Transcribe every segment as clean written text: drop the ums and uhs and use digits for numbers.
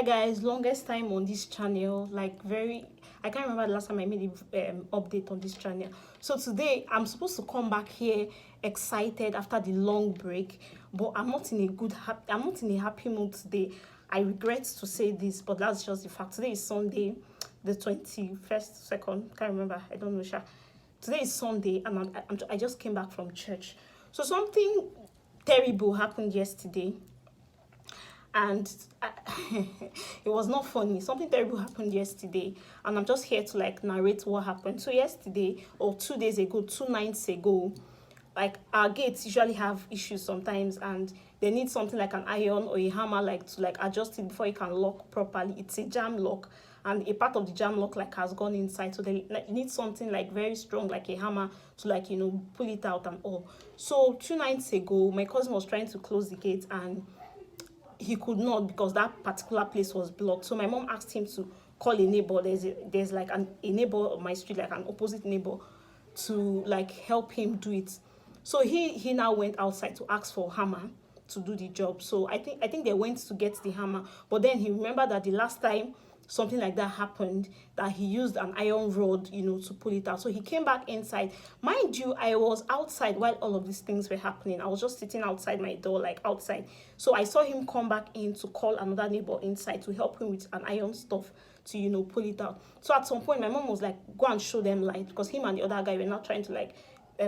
guys, longest time on this channel, like very, I can't remember the last time I made an update on this channel. So today I'm supposed to come back here excited after the long break, but I'm not in a happy mood today. I regret to say this, but that's just the fact. Today is Sunday, the 21st, second, can't remember, I don't know, today is Sunday, and I just came back from church. So something terrible happened yesterday, and it was not funny. Something terrible happened yesterday, and I'm just here to like narrate what happened. So yesterday, or 2 days ago, 2 nights ago, like our gates usually have issues sometimes, and they need something like an iron or a hammer like to like adjust it before it can lock properly. It's a jam lock, and a part of the jam lock like has gone inside, so they like need something like very strong like a hammer to like, you know, pull it out and all. So 2 nights ago, my cousin was trying to close the gate, and he could not because that particular place was blocked. So my mom asked him to call a neighbor. There's like a neighbor on my street, like an opposite neighbor, to like help him do it. So he now went outside to ask for hammer to do the job. So I think they went to get the hammer, but then he remembered that the last time something like that happened, that he used an iron rod, you know, to pull it out. So he came back inside. Mind you, I was outside while all of these things were happening. I was just sitting outside my door, like outside. So I saw him come back in to call another neighbor inside to help him with an iron stuff to, you know, pull it out. So at some point my mom was like, go and show them light, because him and the other guy were not trying to like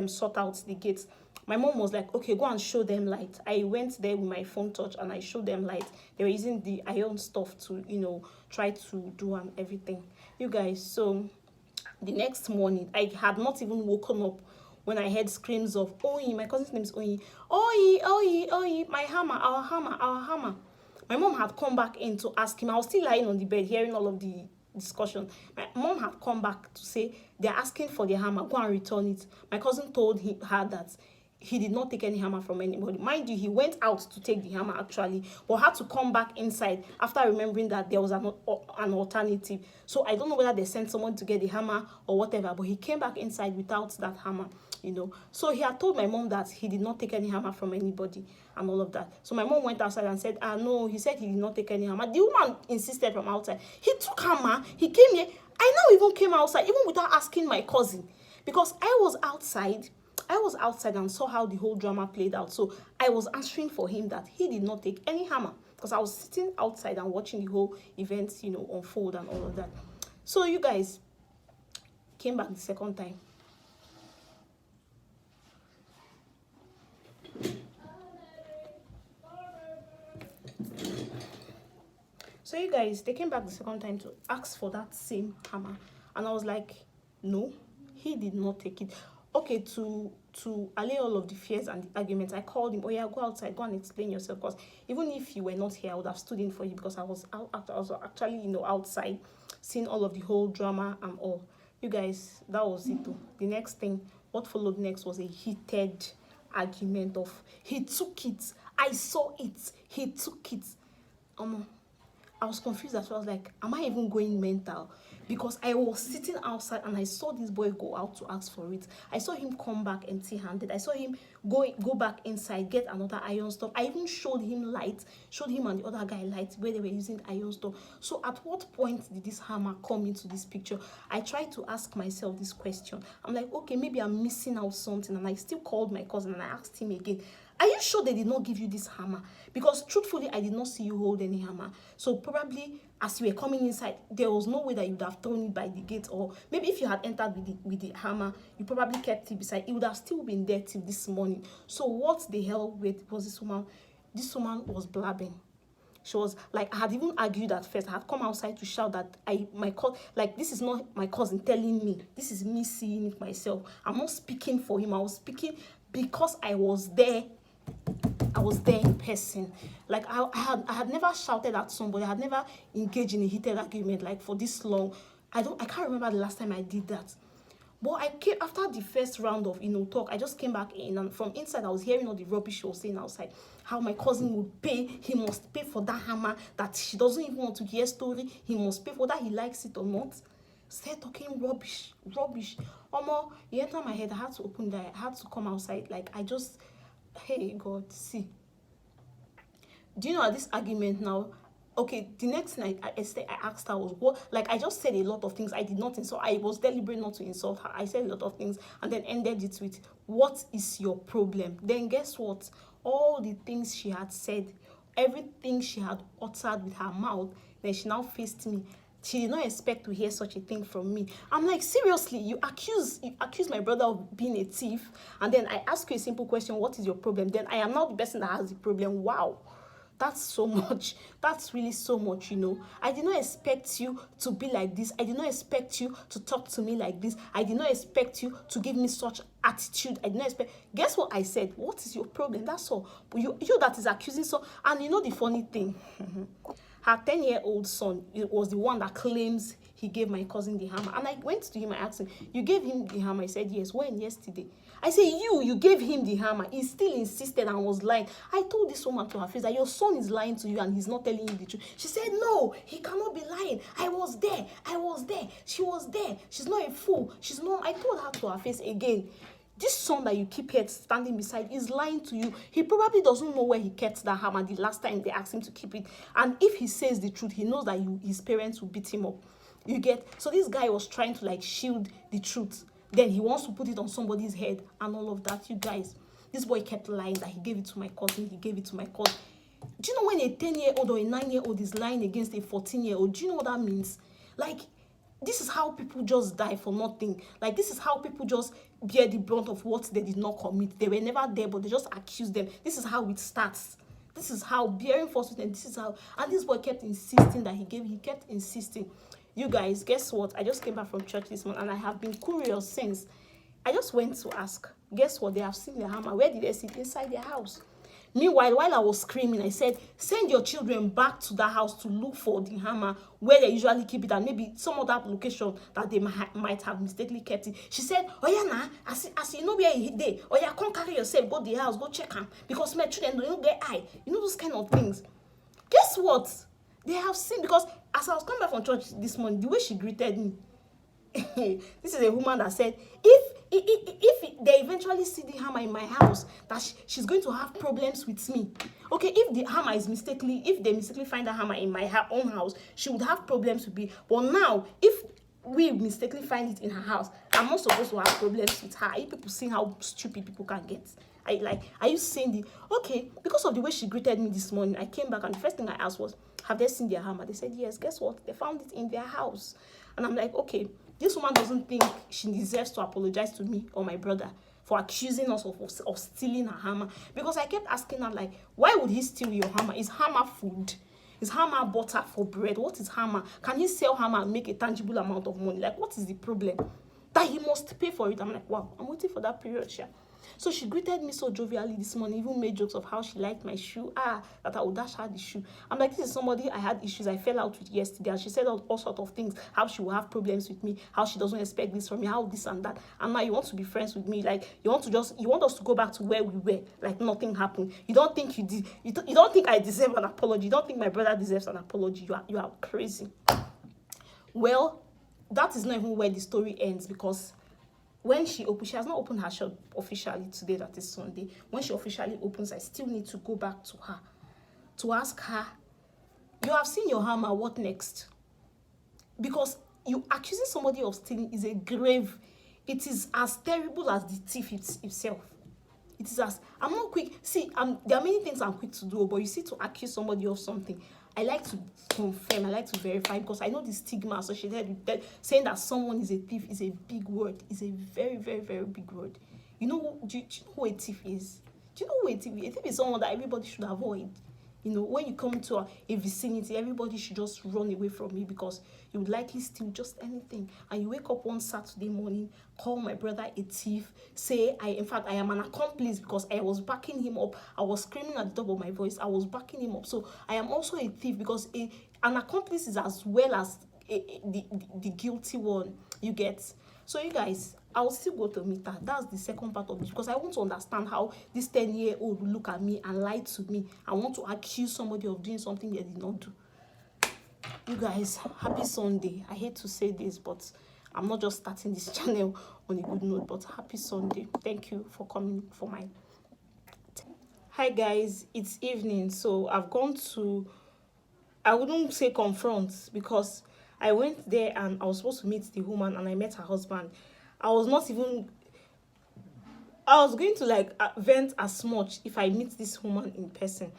sort out the gates. My mom was like, okay, go and show them light. I went there with my phone touch and I showed them light. They were using the iron stuff to, you know, try to do and everything. You guys, so the next morning, I had not even woken up when I heard screams of Oyi. My cousin's name is Oyi. Oyi, Oyi, Oyi, my hammer, our hammer, our hammer. My mom had come back in to ask him. I was still lying on the bed hearing all of the discussion. My mom had come back to say they're asking for the hammer, go and return it. My cousin told her that he did not take any hammer from anybody. Mind you, he went out to take the hammer actually, but had to come back inside after remembering that there was an alternative. So I don't know whether they sent someone to get the hammer or whatever, but he came back inside without that hammer, you know. So he had told my mom that he did not take any hammer from anybody and all of that. So my mom went outside and said, no, he said he did not take any hammer. The woman insisted from outside. He took hammer, he came here. I now even came outside, even without asking my cousin, because I was outside and saw how the whole drama played out. So I was answering for him that he did not take any hammer, because I was sitting outside and watching the whole event, you know, unfold and all of that. So you guys came back the second time. So you guys, they came back the second time to ask for that same hammer, and I was like, no, he did not take it. Okay, to allay all of the fears and the arguments, I called him. Oh yeah, go outside, go and explain yourself, because even if you were not here, I would have stood in for you, because I was actually, you know, outside seeing all of the whole drama and all. You guys, that was it though. The next thing, what followed next was a heated argument of he took it, I saw it, he took it. I was confused as well. I was like, am I even going mental? Because I was sitting outside and I saw this boy go out to ask for it. I saw him come back empty-handed. I saw him go back inside, get another iron stuff. I even showed him light, showed him and the other guy light where they were using iron stuff. So at what point did this hammer come into this picture? I tried to ask myself this question. I'm like, okay, maybe I'm missing out something. And I still called my cousin and I asked him again, are you sure they did not give you this hammer? Because truthfully, I did not see you hold any hammer. So probably as you were coming inside, there was no way that you would have thrown it by the gate, or maybe if you had entered with the hammer, you probably kept it beside. It would have still been there till this morning. So what the hell was this woman? This woman was blabbing. She was like, I had even argued at first. I had come outside to shout that this is not my cousin telling me. This is me seeing it myself. I'm not speaking for him. I was speaking because I was there. I was there in person. Like I had never shouted at somebody. I had never engaged in a heated argument like for this long. I can't remember the last time I did that. But I came after the first round of, you know, talk. I just came back in, and from inside I was hearing all the rubbish she was saying outside. How my cousin would pay. He must pay for that hammer that she doesn't even want to hear story. He must pay for that, he likes it or not. Start talking rubbish. It entered my head. I had to open that. I had to come outside. Like hey God, see. Do you know this argument now? Okay, the next thing I asked her was what, like I just said a lot of things. I did not insult. I was deliberate not to insult her. I said a lot of things and then ended it with, what is your problem? Then guess what? All the things she had said, everything she had uttered with her mouth, then she now faced me. She did not expect to hear such a thing from me. I'm like, seriously, you accuse my brother of being a thief, and then I ask you a simple question, what is your problem? Then I am not the person that has the problem. Wow. That's so much. That's really so much, you know. I did not expect you to be like this. I did not expect you to talk to me like this. I did not expect you to give me such attitude. I did not expect. Guess what I said? What is your problem? That's all. But you that is accusing so. And you know the funny thing, her 10-year-old son, it was the one that claims he gave my cousin the hammer. And I went to him, I asked him, you gave him the hammer? I said, yes. When? Yesterday. I said, you gave him the hammer. He still insisted and was lying. I told this woman to her face that your son is lying to you and he's not telling you the truth. She said, no, he cannot be lying. I was there. She was there. She's not a fool. She's not. I told her to her face again, this son that you keep here standing beside is lying to you. He probably doesn't know where he kept that hammer the last time they asked him to keep it. And if he says the truth, he knows that his parents will beat him up. You get? So this guy was trying to like shield the truth. Then he wants to put it on somebody's head and all of that. You guys, this boy kept lying that he gave it to my cousin. He gave it to my cousin. Do you know when a 10-year-old or a 9-year-old is lying against a 14-year-old? Do you know what that means? Like, this is how people just die for nothing. Like, this is how people just bear the brunt of what they did not commit. They were never there, but they just accuse them. This is how it starts. This is how bearing false witness. This is how. And this boy kept insisting that he kept insisting. You guys, guess what? I just came back from church this month and I have been curious since. I just went to ask. Guess what? They have seen the hammer. Where did they see it? Inside their house. Meanwhile, while I was screaming, I said, send your children back to that house to look for the hammer where they usually keep it and maybe some other location that they might have mistakenly kept it. She said, oh yeah, nah, as you know where he dey, oh yeah, come carry yourself, go to the house, go check him because my children don't get eye. You know those kind of things. Guess what? They have seen, because as I was coming back from church this morning, the way she greeted me, this is a woman that said, if they eventually see the hammer in my house, that she's going to have problems with me. Okay, if the hammer is if they mistakenly find the hammer in my own house, she would have problems with me. But now, if we mistakenly find it in her house, I'm not supposed to have problems with her. Are you people seeing how stupid people can get? Are you saying okay, because of the way she greeted me this morning, I came back and the first thing I asked was, have they seen their hammer? They said, yes. Guess what? They found it in their house. And I'm like, okay, this woman doesn't think she deserves to apologize to me or my brother for accusing us of stealing her hammer. Because I kept asking her, like, why would he steal your hammer? Is hammer food? Is hammer butter for bread? What is hammer? Can he sell hammer and make a tangible amount of money? Like, what is the problem? That he must pay for it. I'm like, wow, I'm waiting for that period, Sha. So she greeted me so jovially this morning, even made jokes of how she liked my shoe. That I would dash her the shoe. I'm like, this is somebody I had issues, I fell out with yesterday. And she said all sorts of things, how she will have problems with me, how she doesn't expect this from me, how this and that. And now you want to be friends with me. Like, you want us to go back to where we were, like nothing happened. You don't think you don't think I deserve an apology. You don't think my brother deserves an apology. You are crazy. Well, that is not even where the story ends, because when she has not opened her shop officially today, that is Sunday. When she officially opens, I still need to go back to her to ask her, you have seen your hammer, what next? Because you accusing somebody of stealing is a grave, it is as terrible as the thief itself. It is as, I'm not quick, see, there are many things I'm quick to do, but you see, to accuse somebody of something, I like to confirm, I like to verify, because I know the stigma associated with that. Saying that someone is a thief is a big word, is a very, very, very big word. You know, do you know who a thief is? Do you know who a thief is? A thief is someone that everybody should avoid. You know, when you come to a vicinity, everybody should just run away from you, because you would likely steal just anything. And you wake up one Saturday morning, call my brother a thief, say, in fact, I am an accomplice, because I was backing him up. I was screaming at the top of my voice. I was backing him up. So I am also a thief, because an accomplice is as well as the guilty one. You get? So you guys, I'll still go to meet her. That's the second part of it, because I want to understand how this 10-year-old will look at me and lie to me. I want to accuse somebody of doing something they did not do. You guys, happy Sunday. I hate to say this, but I'm not just starting this channel on a good note, but happy Sunday. Thank you for coming for my... Hi guys, it's evening, so I've gone to I wouldn't say confront, because I went there and I was supposed to meet the woman and I met her husband. I was not even, I was going to like vent as much if I meet this woman in person,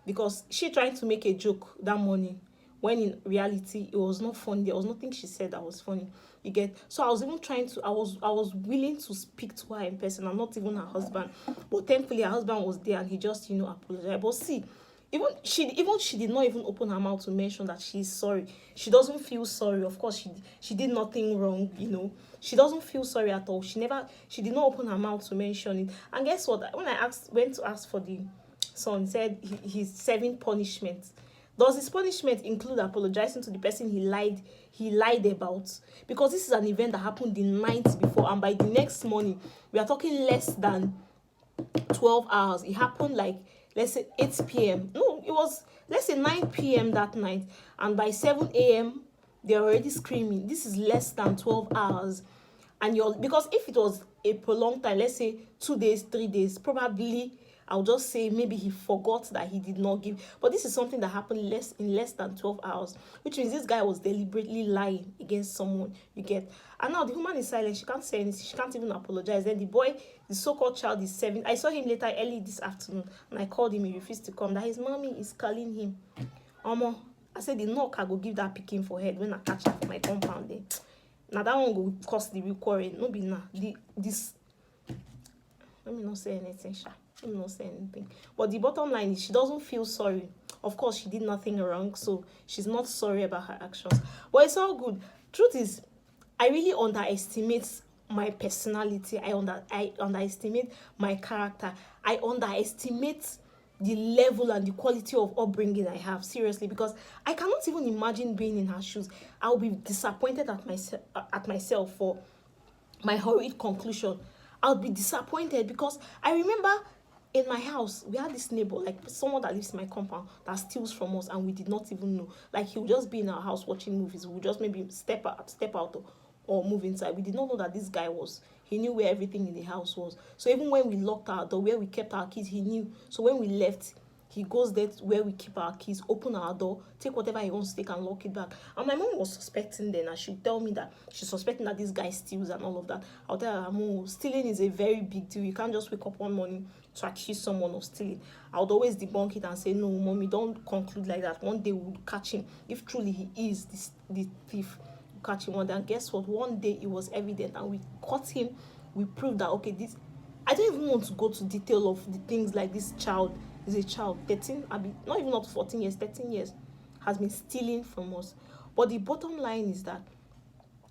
because she tried to make a joke that morning when in reality it was not funny. There was nothing she said that was funny. You get? So I was even trying to, I was willing to speak to her in person. I'm not even her husband, but thankfully her husband was there and he just apologized. But see, even she did not even open her mouth to mention that she's sorry. She doesn't feel sorry. Of course, she did nothing wrong. She doesn't feel sorry at all. She did not open her mouth to mention it. And guess what? When I went to ask for the son, he said he's serving punishment. Does his punishment include apologizing to the person he lied about? Because this is an event that happened the night before, and by the next morning, we are talking less than 12 hours. It happened like, let's say 8 p.m. No, it was, let's say 9 p.m. that night, and by 7 a.m. they're already screaming. This is less than 12 hours. And because if it was a prolonged time, let's say 2 days, 3 days, probably I'll just say maybe he forgot that he did not give. But this is something that happened in less than 12 hours, which means this guy was deliberately lying against someone, you get. And now the woman is silent. She can't say anything. She can't even apologize. Then the boy, the so-called child, is 7. I saw him later early this afternoon, and I called him. He refused to come. That his mommy is calling him. I said the knock I go give that picking for head when I catch her for my compound there. Now that one go cost the real quarrel. No be now. This. Let me not say anything, Sha. Let me not say anything. But the bottom line is she doesn't feel sorry. Of course, she did nothing wrong, so she's not sorry about her actions. But it's all good. Truth is, I really underestimate my personality. I underestimate my character. I underestimate the level and the quality of upbringing I have, seriously, because I cannot even imagine being in her shoes. I'll be disappointed at myself for my horrid conclusion. I'll be disappointed because I remember in my house, we had this neighbor, like someone that lives in my compound, that steals from us, and we did not even know. Like, he would just be in our house watching movies. We would just maybe step out or move inside. We did not know that this guy he knew where everything in the house was. So even when we locked our door, where we kept our keys, he knew. So when we left, he goes there where we keep our keys, open our door, take whatever he wants to take and lock it back. And my mom was suspecting then, and she would tell me that she's suspecting that this guy steals and all of that. I'll tell her, Mom, stealing is a very big deal. You can't just wake up one morning to accuse someone of stealing. I would always debunk it and say, no, Mommy, don't conclude like that. One day we'll catch him. If truly he is the thief, we'll catch him one day. And guess what? One day it was evident, and we caught him. We proved that, okay, this... I don't even want to go to detail of the things like this child is a child, 13, not even up to 14 years, 13 years, has been stealing from us. But the bottom line is that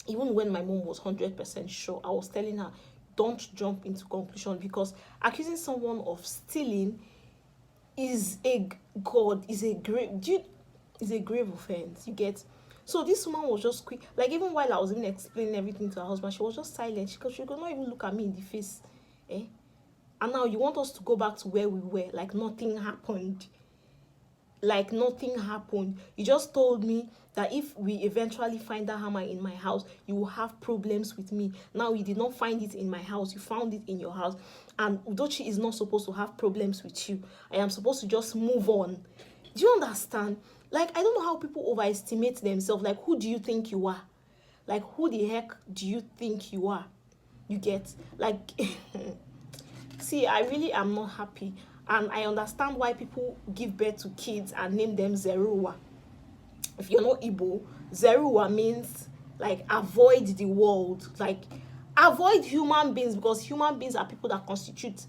even when my mom was 100% sure, I was telling her, don't jump into conclusion, because accusing someone of stealing is a grave offense, you get. So this woman was just quick, like even while I was even explaining everything to her husband, she was just silent. She could not even look at me in the face. And now you want us to go back to where we were, like nothing happened. Like nothing happened. You just told me that if we eventually find that hammer in my house, you will have problems with me. Now you did not find it in my house, you found it in your house. And Udochi is not supposed to have problems with you. I am supposed to just move on. Do you understand? Like, I don't know how people overestimate themselves. Like, who do you think you are? Like, who the heck do you think you are? You get? Like... See, I really am not happy, and I understand why people give birth to kids and name them Zeruwa. If you're not Igbo, Zeruwa means like avoid the world, like avoid human beings, because human beings are people that constitute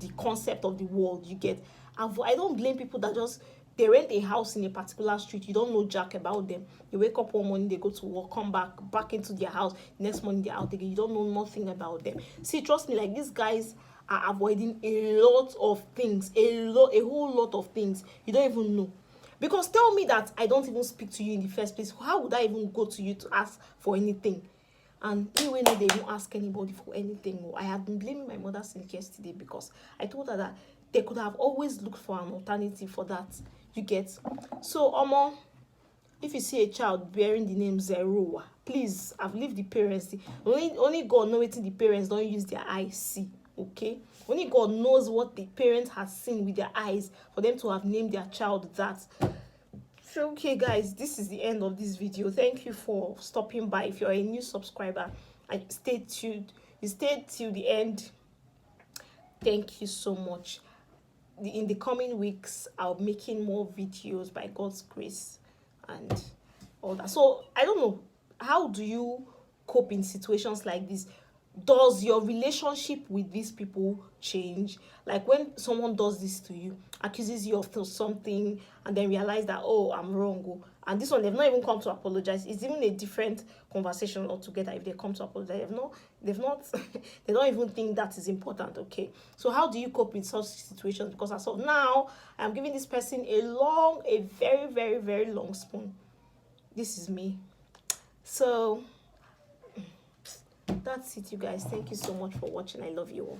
the concept of the world, you get. I don't blame people that just, they rent a house in a particular street, you don't know jack about them. You wake up one morning, they go to work, come back into their house, next morning they're out again, you don't know nothing about them. See, trust me, like these guys are avoiding a lot of things, a whole lot of things you don't even know. Because tell me that I don't even speak to you in the first place, how would I even go to you to ask for anything? And anyway, no, they won't ask anybody for anything. I had been blaming my mother since yesterday, because I told her that they could have always looked for an alternative for that, you get. So if you see a child bearing the name Zeruwa, please, I've left the parents. Only God knows what the parents don't use their eyes see. Okay, only God knows what the parents have seen with their eyes for them to have named their child that. So okay guys, this is the end of this video. Thank you for stopping by. If you're a new subscriber and stay tuned, you stayed till the end, thank you so much. In the coming weeks, I'll be making more videos by God's grace and all that. So I don't know, how do you cope in situations like this? Does your relationship with these people change? Like when someone does this to you, accuses you of something, and then realize that, oh, I'm wrong, oh, and this one they've not even come to apologize. It's even a different conversation altogether. If they come to apologize, they've not they don't even think that is important. Okay, so how do you cope in such situations? Because as of now, I'm giving this person a very, very, very long spoon. This is me. So that's it, you guys. Thank you so much for watching. I love you all.